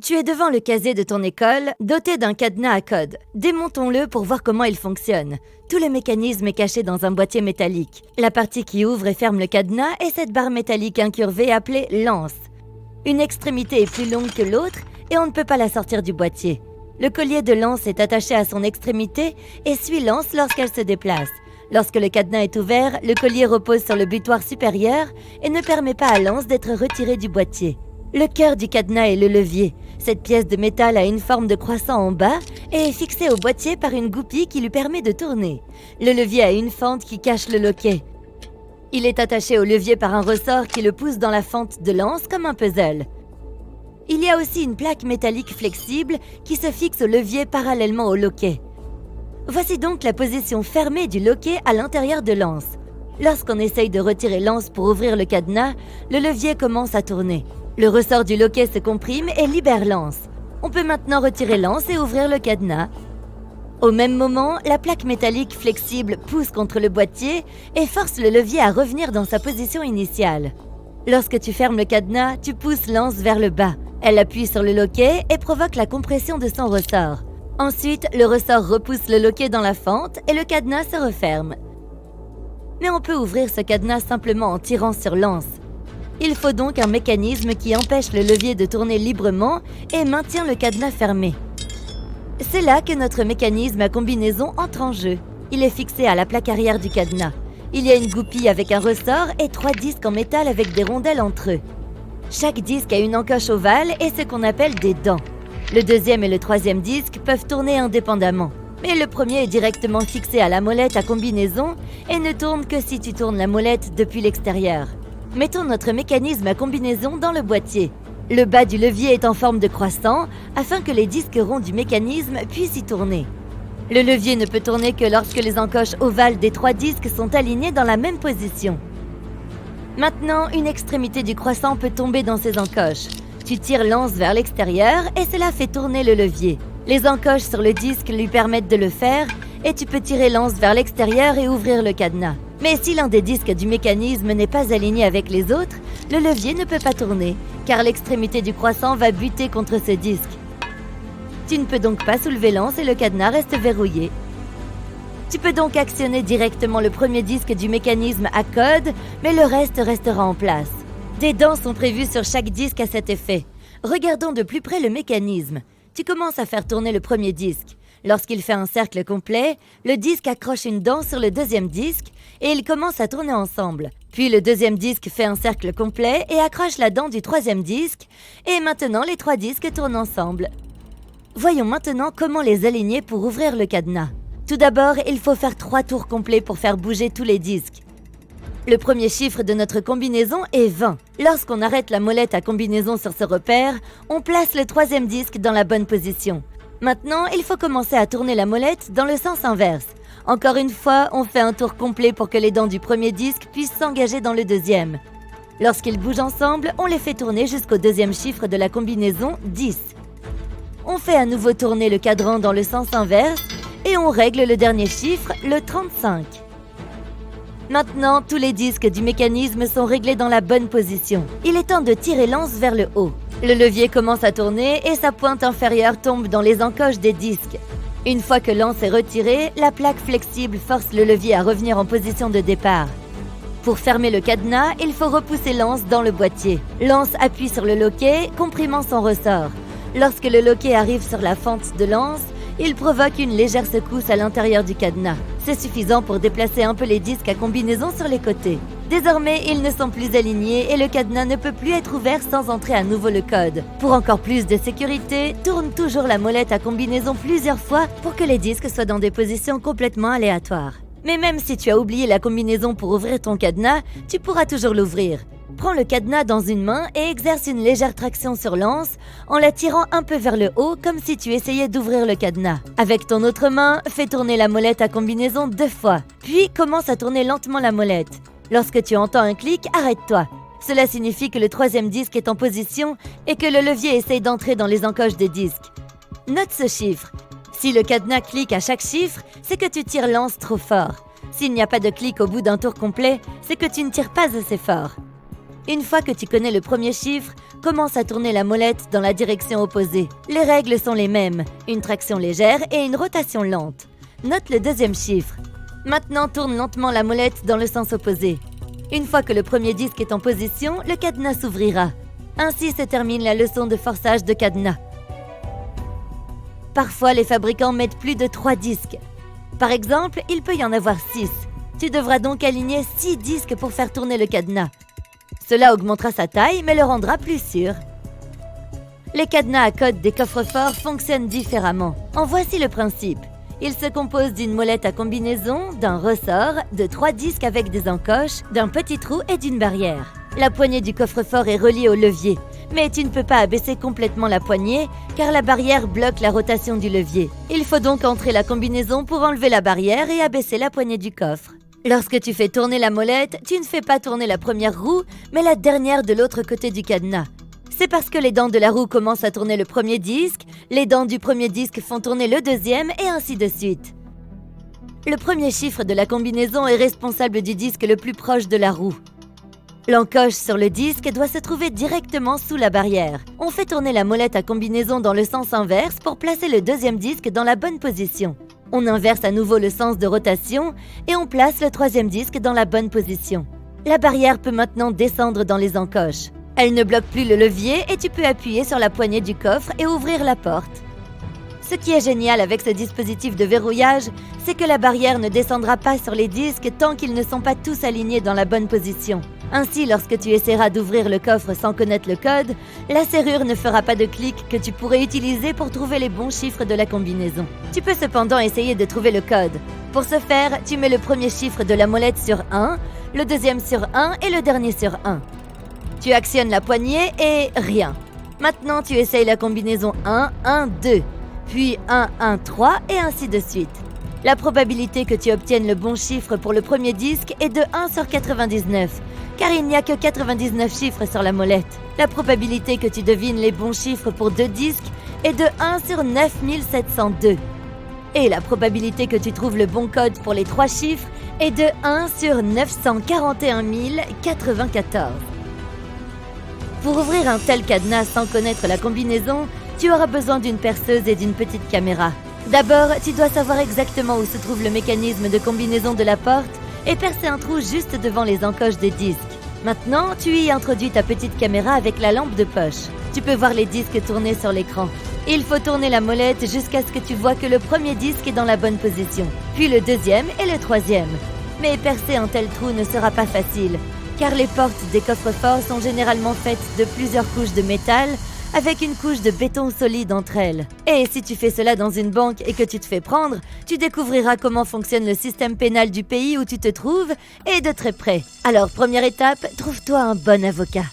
Tu es devant le casier de ton école, doté d'un cadenas à code. Démontons-le pour voir comment il fonctionne. Tout le mécanisme est caché dans un boîtier métallique. La partie qui ouvre et ferme le cadenas est cette barre métallique incurvée appelée lance. Une extrémité est plus longue que l'autre et on ne peut pas la sortir du boîtier. Le collier de lance est attaché à son extrémité et suit lance lorsqu'elle se déplace. Lorsque le cadenas est ouvert, le collier repose sur le butoir supérieur et ne permet pas à lance d'être retiré du boîtier. Le cœur du cadenas est le levier. Cette pièce de métal a une forme de croissant en bas et est fixée au boîtier par une goupille qui lui permet de tourner. Le levier a une fente qui cache le loquet. Il est attaché au levier par un ressort qui le pousse dans la fente de lance comme un puzzle. Il y a aussi une plaque métallique flexible qui se fixe au levier parallèlement au loquet. Voici donc la position fermée du loquet à l'intérieur de lance. Lorsqu'on essaye de retirer lance pour ouvrir le cadenas, le levier commence à tourner. Le ressort du loquet se comprime et libère lance. On peut maintenant retirer lance et ouvrir le cadenas. Au même moment, la plaque métallique flexible pousse contre le boîtier et force le levier à revenir dans sa position initiale. Lorsque tu fermes le cadenas, tu pousses lance vers le bas. Elle appuie sur le loquet et provoque la compression de son ressort. Ensuite, le ressort repousse le loquet dans la fente et le cadenas se referme. Mais on peut ouvrir ce cadenas simplement en tirant sur lance. Il faut donc un mécanisme qui empêche le levier de tourner librement et maintient le cadenas fermé. C'est là que notre mécanisme à combinaison entre en jeu. Il est fixé à la plaque arrière du cadenas. Il y a une goupille avec un ressort et 3 disques en métal avec des rondelles entre eux. Chaque disque a une encoche ovale et ce qu'on appelle des dents. Le deuxième et le troisième disque peuvent tourner indépendamment. Mais le premier est directement fixé à la molette à combinaison et ne tourne que si tu tournes la molette depuis l'extérieur. Mettons notre mécanisme à combinaison dans le boîtier. Le bas du levier est en forme de croissant afin que les disques ronds du mécanisme puissent y tourner. Le levier ne peut tourner que lorsque les encoches ovales des 3 disques sont alignées dans la même position. Maintenant, une extrémité du croissant peut tomber dans ces encoches. Tu tires lance vers l'extérieur et cela fait tourner le levier. Les encoches sur le disque lui permettent de le faire et tu peux tirer lance vers l'extérieur et ouvrir le cadenas. Mais si l'un des disques du mécanisme n'est pas aligné avec les autres, le levier ne peut pas tourner, car l'extrémité du croissant va buter contre ce disque. Tu ne peux donc pas soulever lance et le cadenas reste verrouillé. Tu peux donc actionner directement le premier disque du mécanisme à code, mais le reste restera en place. Des dents sont prévues sur chaque disque à cet effet. Regardons de plus près le mécanisme. Tu commences à faire tourner le premier disque. Lorsqu'il fait un cercle complet, le disque accroche une dent sur le deuxième disque et ils commencent à tourner ensemble. Puis le deuxième disque fait un cercle complet et accroche la dent du troisième disque et maintenant les 3 disques tournent ensemble. Voyons maintenant comment les aligner pour ouvrir le cadenas. Tout d'abord, il faut faire 3 tours complets pour faire bouger tous les disques. Le premier chiffre de notre combinaison est 20. Lorsqu'on arrête la molette à combinaison sur ce repère, on place le troisième disque dans la bonne position. Maintenant, il faut commencer à tourner la molette dans le sens inverse. Encore une fois, on fait un tour complet pour que les dents du premier disque puissent s'engager dans le deuxième. Lorsqu'ils bougent ensemble, on les fait tourner jusqu'au deuxième chiffre de la combinaison, 10. On fait à nouveau tourner le cadran dans le sens inverse et on règle le dernier chiffre, le 35. Maintenant, tous les disques du mécanisme sont réglés dans la bonne position. Il est temps de tirer lance vers le haut. Le levier commence à tourner et sa pointe inférieure tombe dans les encoches des disques. Une fois que lance est retiré, la plaque flexible force le levier à revenir en position de départ. Pour fermer le cadenas, il faut repousser lance dans le boîtier. Lance appuie sur le loquet, comprimant son ressort. Lorsque le loquet arrive sur la fente de lance, il provoque une légère secousse à l'intérieur du cadenas. C'est suffisant pour déplacer un peu les disques à combinaison sur les côtés. Désormais, ils ne sont plus alignés et le cadenas ne peut plus être ouvert sans entrer à nouveau le code. Pour encore plus de sécurité, tourne toujours la molette à combinaison plusieurs fois pour que les disques soient dans des positions complètement aléatoires. Mais même si tu as oublié la combinaison pour ouvrir ton cadenas, tu pourras toujours l'ouvrir. Prends le cadenas dans une main et exerce une légère traction sur l'anse en la tirant un peu vers le haut comme si tu essayais d'ouvrir le cadenas. Avec ton autre main, fais tourner la molette à combinaison 2 fois, puis commence à tourner lentement la molette. Lorsque tu entends un clic, arrête-toi. Cela signifie que le troisième disque est en position et que le levier essaye d'entrer dans les encoches des disques. Note ce chiffre. Si le cadenas clique à chaque chiffre, c'est que tu tires lance trop fort. S'il n'y a pas de clic au bout d'un tour complet, c'est que tu ne tires pas assez fort. Une fois que tu connais le premier chiffre, commence à tourner la molette dans la direction opposée. Les règles sont les mêmes, une traction légère et une rotation lente. Note le deuxième chiffre. Maintenant, tourne lentement la molette dans le sens opposé. Une fois que le premier disque est en position, le cadenas s'ouvrira. Ainsi se termine la leçon de forçage de cadenas. Parfois, les fabricants mettent plus de 3 disques. Par exemple, il peut y en avoir 6. Tu devras donc aligner 6 disques pour faire tourner le cadenas. Cela augmentera sa taille, mais le rendra plus sûr. Les cadenas à code des coffres-forts fonctionnent différemment. En voici le principe. Il se compose d'une molette à combinaison, d'un ressort, de 3 disques avec des encoches, d'un petit trou et d'une barrière. La poignée du coffre-fort est reliée au levier, mais tu ne peux pas abaisser complètement la poignée car la barrière bloque la rotation du levier. Il faut donc entrer la combinaison pour enlever la barrière et abaisser la poignée du coffre. Lorsque tu fais tourner la molette, tu ne fais pas tourner la première roue, mais la dernière de l'autre côté du cadenas. C'est parce que les dents de la roue commencent à tourner le premier disque, les dents du premier disque font tourner le deuxième et ainsi de suite. Le premier chiffre de la combinaison est responsable du disque le plus proche de la roue. L'encoche sur le disque doit se trouver directement sous la barrière. On fait tourner la molette à combinaison dans le sens inverse pour placer le deuxième disque dans la bonne position. On inverse à nouveau le sens de rotation et on place le troisième disque dans la bonne position. La barrière peut maintenant descendre dans les encoches. Elle ne bloque plus le levier et tu peux appuyer sur la poignée du coffre et ouvrir la porte. Ce qui est génial avec ce dispositif de verrouillage, c'est que la barrière ne descendra pas sur les disques tant qu'ils ne sont pas tous alignés dans la bonne position. Ainsi, lorsque tu essaieras d'ouvrir le coffre sans connaître le code, la serrure ne fera pas de clic que tu pourrais utiliser pour trouver les bons chiffres de la combinaison. Tu peux cependant essayer de trouver le code. Pour ce faire, tu mets le premier chiffre de la molette sur 1, le deuxième sur 1 et le dernier sur 1. Tu actionnes la poignée et rien. Maintenant, tu essayes la combinaison 1, 1, 2, puis 1, 1, 3 et ainsi de suite. La probabilité que tu obtiennes le bon chiffre pour le premier disque est de 1 sur 99, car il n'y a que 99 chiffres sur la molette. La probabilité que tu devines les bons chiffres pour 2 disques est de 1 sur 9702. Et la probabilité que tu trouves le bon code pour les 3 chiffres est de 1 sur 941 094. Pour ouvrir un tel cadenas sans connaître la combinaison, tu auras besoin d'une perceuse et d'une petite caméra. D'abord, tu dois savoir exactement où se trouve le mécanisme de combinaison de la porte et percer un trou juste devant les encoches des disques. Maintenant, tu y introduis ta petite caméra avec la lampe de poche. Tu peux voir les disques tourner sur l'écran. Il faut tourner la molette jusqu'à ce que tu vois que le premier disque est dans la bonne position, puis le deuxième et le troisième. Mais percer un tel trou ne sera pas facile, car les portes des coffres-forts sont généralement faites de plusieurs couches de métal avec une couche de béton solide entre elles. Et si tu fais cela dans une banque et que tu te fais prendre, tu découvriras comment fonctionne le système pénal du pays où tu te trouves et de très près. Alors, première étape, trouve-toi un bon avocat.